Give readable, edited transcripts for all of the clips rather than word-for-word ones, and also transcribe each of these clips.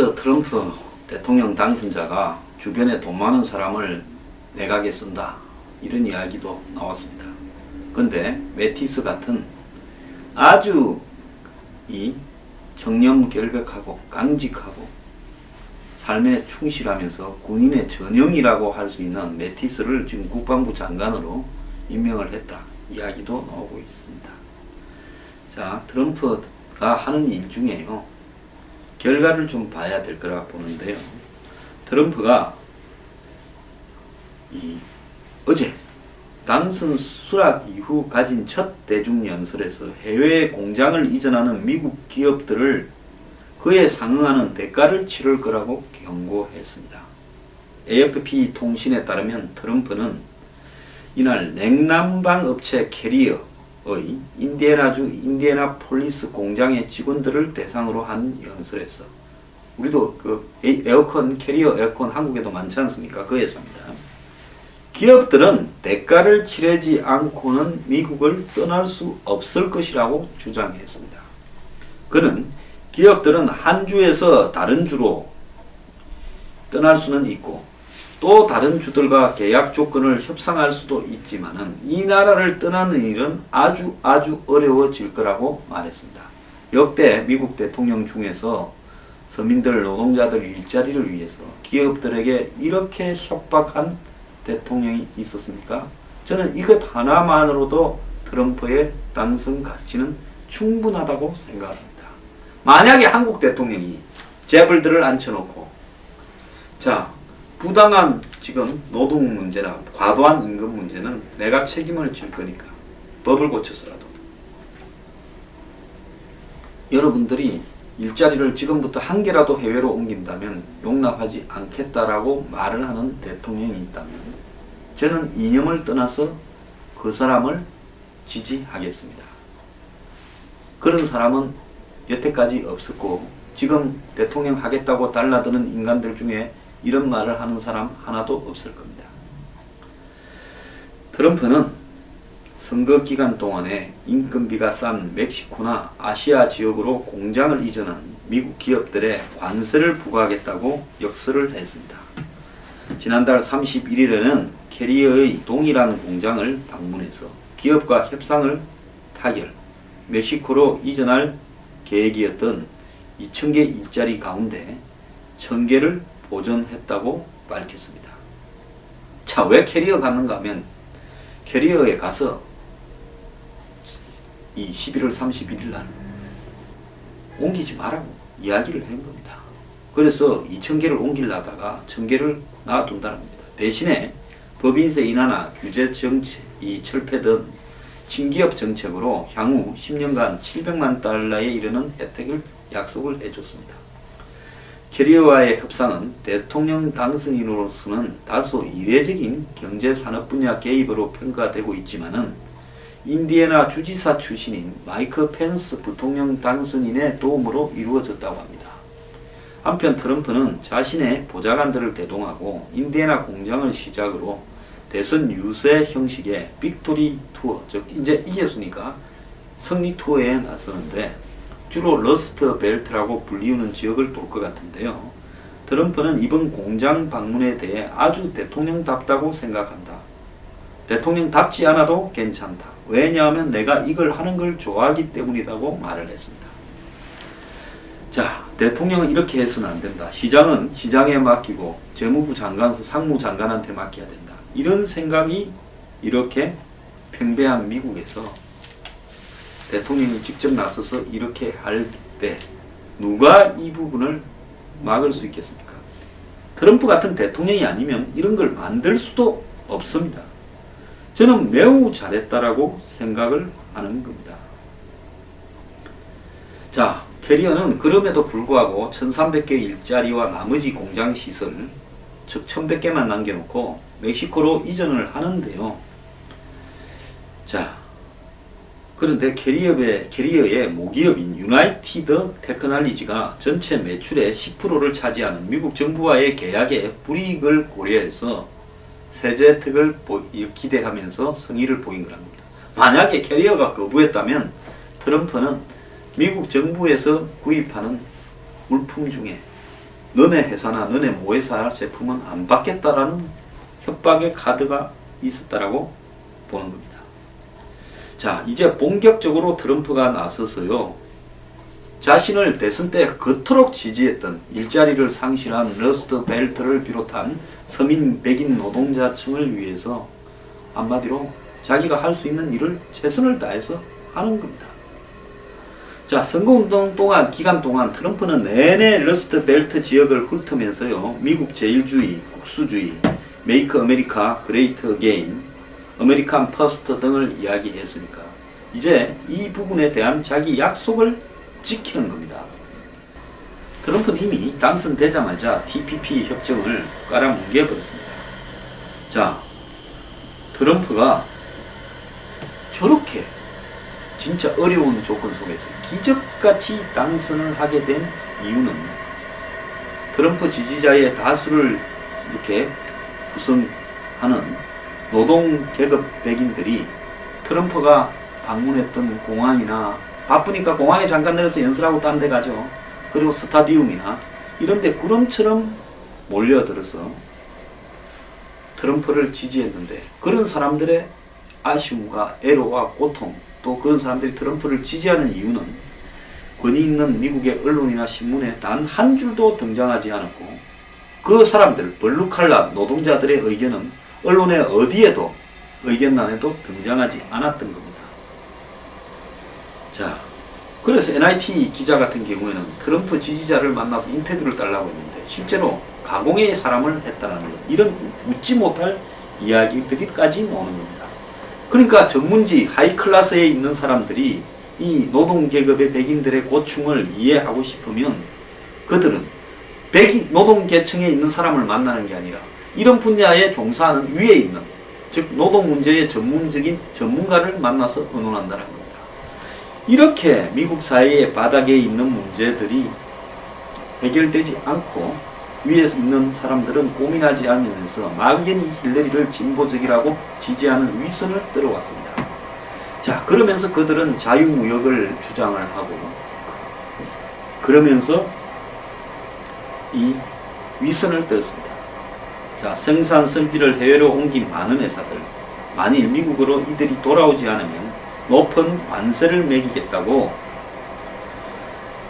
도널드 트럼프 대통령 당선자가 주변에 돈 많은 사람을 내각에 쓴다, 이런 이야기도 나왔습니다. 근데 매티스 같은 아주 청렴결백하고 깡직하고 삶에 충실하면서 군인의 전형이라고 할 수 있는 매티스를 지금 국방부 장관으로 임명을 했다, 이야기도 나오고 있습니다. 자, 트럼프가 하는 일 중에요, 결과를 좀 봐야 될 거라 보는데요. 트럼프가 어제 당선 수락 이후 가진 첫 대중연설에서 해외 공장을 이전하는 미국 기업들을 그에 상응하는 대가를 치를 거라고 경고했습니다. AFP 통신에 따르면 트럼프는 이날 냉난방 업체 캐리어의 인디애나주 인디애나폴리스 공장의 직원들을 대상으로 한 연설에서, 우리도 그 에어컨, 캐리어 에어컨 한국에도 많지 않습니까? 그 회사입니다. 기업들은 대가를 치르지 않고는 미국을 떠날 수 없을 것이라고 주장했습니다. 그는 기업들은 한 주에서 다른 주로 떠날 수는 있고 또 다른 주들과 계약 조건을 협상할 수도 있지만은 이 나라를 떠나는 일은 아주 어려워질 거라고 말했습니다. 역대 미국 대통령 중에서 서민들, 노동자들 일자리를 위해서 기업들에게 이렇게 협박한 대통령이 있었습니까? 저는 이것 하나만으로도 트럼프의 당선 가치는 충분하다고 생각합니다. 만약에 한국 대통령이 재벌들을 앉혀놓고, 자, 부당한 지금 노동 문제나 과도한 임금 문제는 내가 책임을 질 거니까 법을 고쳐서라도 여러분들이 일자리를 지금부터 한 개라도 해외로 옮긴다면 용납하지 않겠다라고 말을 하는 대통령이 있다면 저는 이념을 떠나서 그 사람을 지지하겠습니다. 그런 사람은 여태까지 없었고 지금 대통령 하겠다고 달라드는 인간들 중에 이런 말을 하는 사람 하나도 없을 겁니다. 트럼프는 선거 기간 동안에 인건비가 싼 멕시코나 아시아 지역으로 공장을 이전한 미국 기업들의 관세를 부과하겠다고 역설을 했습니다. 지난달 31일에는 캐리어의 동일한 공장을 방문해서 기업과 협상을 타결, 멕시코로 이전할 계획이었던 2,000개 일자리 가운데 1,000개를 보존했다고 밝혔습니다. 자, 왜 캐리어 갔는가 하면 캐리어에 가서 이 11월 31일 날 옮기지 말라고 이야기를 한 겁니다. 그래서 2,000개를 옮기려다가 1,000개를 놔둔다는 겁니다. 대신에 법인세 인하나 규제 정책이 철폐된 친기업 정책으로 향후 10년간 700만 달러에 이르는 혜택을 약속을 해줬습니다. 캐리어와의 협상은 대통령 당선인으로서는 다소 이례적인 경제산업 분야 개입으로 평가되고 있지만은 인디애나 주지사 출신인 마이크 펜스 부통령 당선인의 도움으로 이루어졌다고 합니다. 한편 트럼프는 자신의 보좌관들을 대동하고 인디애나 공장을 시작으로 대선 유세 형식의 빅토리 투어, 즉 이제 이겼으니까 승리 투어에 나서는데 주로 러스트 벨트라고 불리우는 지역을 돌 것 같은데요. 트럼프는 이번 공장 방문에 대해 아주 대통령답다고 생각한다. 대통령답지 않아도 괜찮다. 왜냐하면 내가 이걸 하는 걸 좋아하기 때문이라고 말을 했습니다. 자, 대통령은 이렇게 해서는 안 된다. 시장은 시장에 맡기고 재무부 장관, 상무장관한테 맡겨야 된다. 이런 생각이 이렇게 팽배한 미국에서 대통령이 직접 나서서 이렇게 할 때 누가 이 부분을 막을 수 있겠습니까? 트럼프 같은 대통령이 아니면 이런 걸 만들 수도 없습니다. 저는 매우 잘했다라고 생각을 하는 겁니다. 자, 캐리어는 그럼에도 불구하고 1,300개 일자리와 나머지 공장 시설, 즉 1,100개만 남겨놓고 멕시코로 이전을 하는데요. 자, 그런데 캐리어의 모기업인 유나이티드 테크놀리지가 전체 매출의 10%를 차지하는 미국 정부와의 계약에 불이익을 고려해서 세제 혜택을 기대하면서 성의를 보인 거랍니다. 만약에 캐리어가 거부했다면 트럼프는 미국 정부에서 구입하는 물품 중에 너네 회사나 너네 모회사 제품은 안 받겠다라는 협박의 카드가 있었다라고 보는 겁니다. 자, 이제 본격적으로 트럼프가 나서서요, 자신을 대선 때 그토록 지지했던 일자리를 상실한 러스트 벨트를 비롯한 서민 백인 노동자층을 위해서 한마디로 자기가 할 수 있는 일을 최선을 다해서 하는 겁니다. 자, 선거운동 기간 동안 트럼프는 내내 러스트 벨트 지역을 훑으면서요, 미국 제일주의, 국수주의, 메이크 아메리카 그레이트 어게인, 아메리칸 퍼스트 등을 이야기했으니까 이제 이 부분에 대한 자기 약속을 지키는 겁니다. 트럼프는 이미 당선되자마자 TPP 협정을 깔아뭉개버렸습니다. 자, 트럼프가 저렇게 진짜 어려운 조건 속에서 기적같이 당선을 하게 된 이유는 트럼프 지지자의 다수를 이렇게 구성하는 노동계급 백인들이 트럼프가 방문했던 공항이나 바쁘니까 공항에 잠깐 내려서 연설하고 딴 데 가죠. 그리고 스타디움이나 이런 데 구름처럼 몰려들어서 트럼프를 지지했는데, 그런 사람들의 아쉬움과 애로와 고통, 또 그런 사람들이 트럼프를 지지하는 이유는 권위 있는 미국의 언론이나 신문에 단 한 줄도 등장하지 않았고, 그 사람들, 블루칼라 노동자들의 의견은 언론의 어디에도, 의견란에도 등장하지 않았던 겁니다. 자, 그래서 NIT 기자 같은 경우에는 트럼프 지지자를 만나서 인터뷰를 달라고 했는데 실제로 가공의 사람을 했다는 것, 이런 웃지 못할 이야기들이까지 나오는 겁니다. 그러니까 전문지 하이클래스에 있는 사람들이 이 노동계급의 백인들의 고충을 이해하고 싶으면 그들은 노동계층에 있는 사람을 만나는 게 아니라 이런 분야에 종사하는 위에 있는, 즉 노동 문제의 전문적인 전문가를 만나서 의논한다는 겁니다. 이렇게 미국 사회의 바닥에 있는 문제들이 해결되지 않고 위에 있는 사람들은 고민하지 않으면서 막연히 힐러리를 진보적이라고 지지하는 위선을 떨어왔습니다. 자, 그러면서 그들은 자유무역을 주장을 하고, 그러면서 이 위선을 떨었습니다. 자, 생산 설비를 해외로 옮긴 많은 회사들, 만일 미국으로 이들이 돌아오지 않으면 높은 관세를 매기겠다고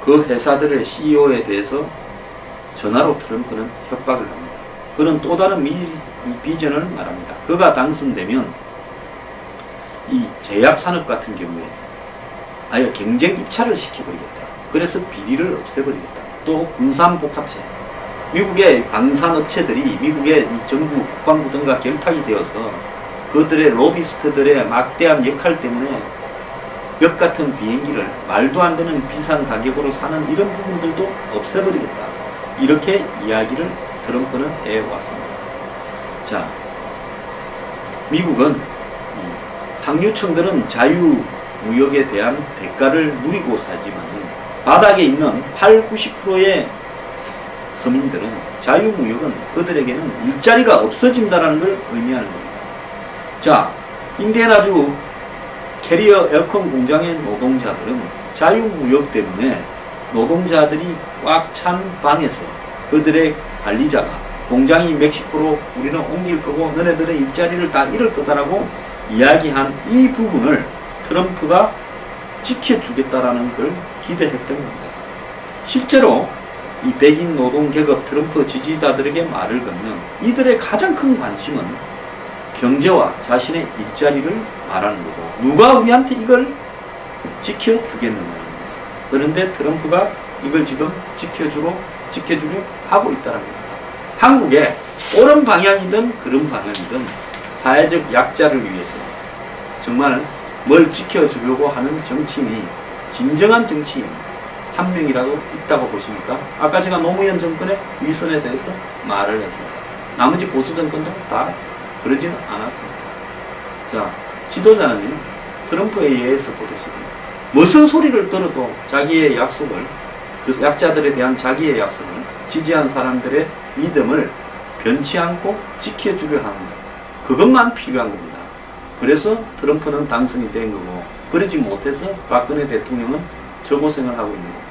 그 회사들의 CEO에 대해서 전화로 트럼프는 협박을 합니다. 그는 또 다른 비전을 말합니다. 그가 당선되면 이 제약산업 같은 경우에 아예 경쟁 입찰을 시켜버리겠다. 그래서 비리를 없애버리겠다. 또 군산복합체, 미국의 방산업체들이 미국의 정부, 국방부 등과 결탁이 되어서 그들의 로비스트들의 막대한 역할 때문에 역 같은 비행기를 말도 안 되는 비싼 가격으로 사는 이런 부분들도 없애버리겠다. 이렇게 이야기를 트럼프는 해왔습니다. 자, 미국은 상류층들은 자유무역에 대한 대가를 누리고 살지만 바닥에 있는 80~90%의 서민들은 자유무역은 그들에게는 일자리가 없어진다는 걸 의미하는 겁니다. 자, 인디애나주 캐리어 에어컨 공장의 노동자들은 자유무역 때문에 노동자들이 꽉 찬 방에서 그들의 관리자가 공장이 멕시코로 우리는 옮길 거고 너네들의 일자리를 다 잃을 거다라고 이야기한 이 부분을 트럼프가 지켜주겠다라는 걸 기대했던 겁니다. 실제로 이 백인 노동계급 트럼프 지지자들에게 말을 건는 이들의 가장 큰 관심은 경제와 자신의 일자리를 말하는 거고, 누가 우리한테 이걸 지켜주겠느냐. 그런데 트럼프가 이걸 지금 지켜주려 하고 있다는 겁니다. 한국에 옳은 방향이든 그런 방향이든 사회적 약자를 위해서 정말 뭘 지켜주려고 하는 정치인이, 진정한 정치인 한 명이라도 있다고 보십니까? 아까 제가 노무현 정권의 위선에 대해서 말을 했습니다. 나머지 보수 정권도 다 그러지는 않았습니다. 자, 지도자는 트럼프에 의해서 보듯이 무슨 소리를 들어도 자기의 약속을, 그 약자들에 대한 자기의 약속을, 지지한 사람들의 믿음을 변치 않고 지켜주려 하는 것, 그것만 필요한 겁니다. 그래서 트럼프는 당선이 된 거고, 그러지 못해서 박근혜 대통령은 저 고생을 하고 있는 겁니다.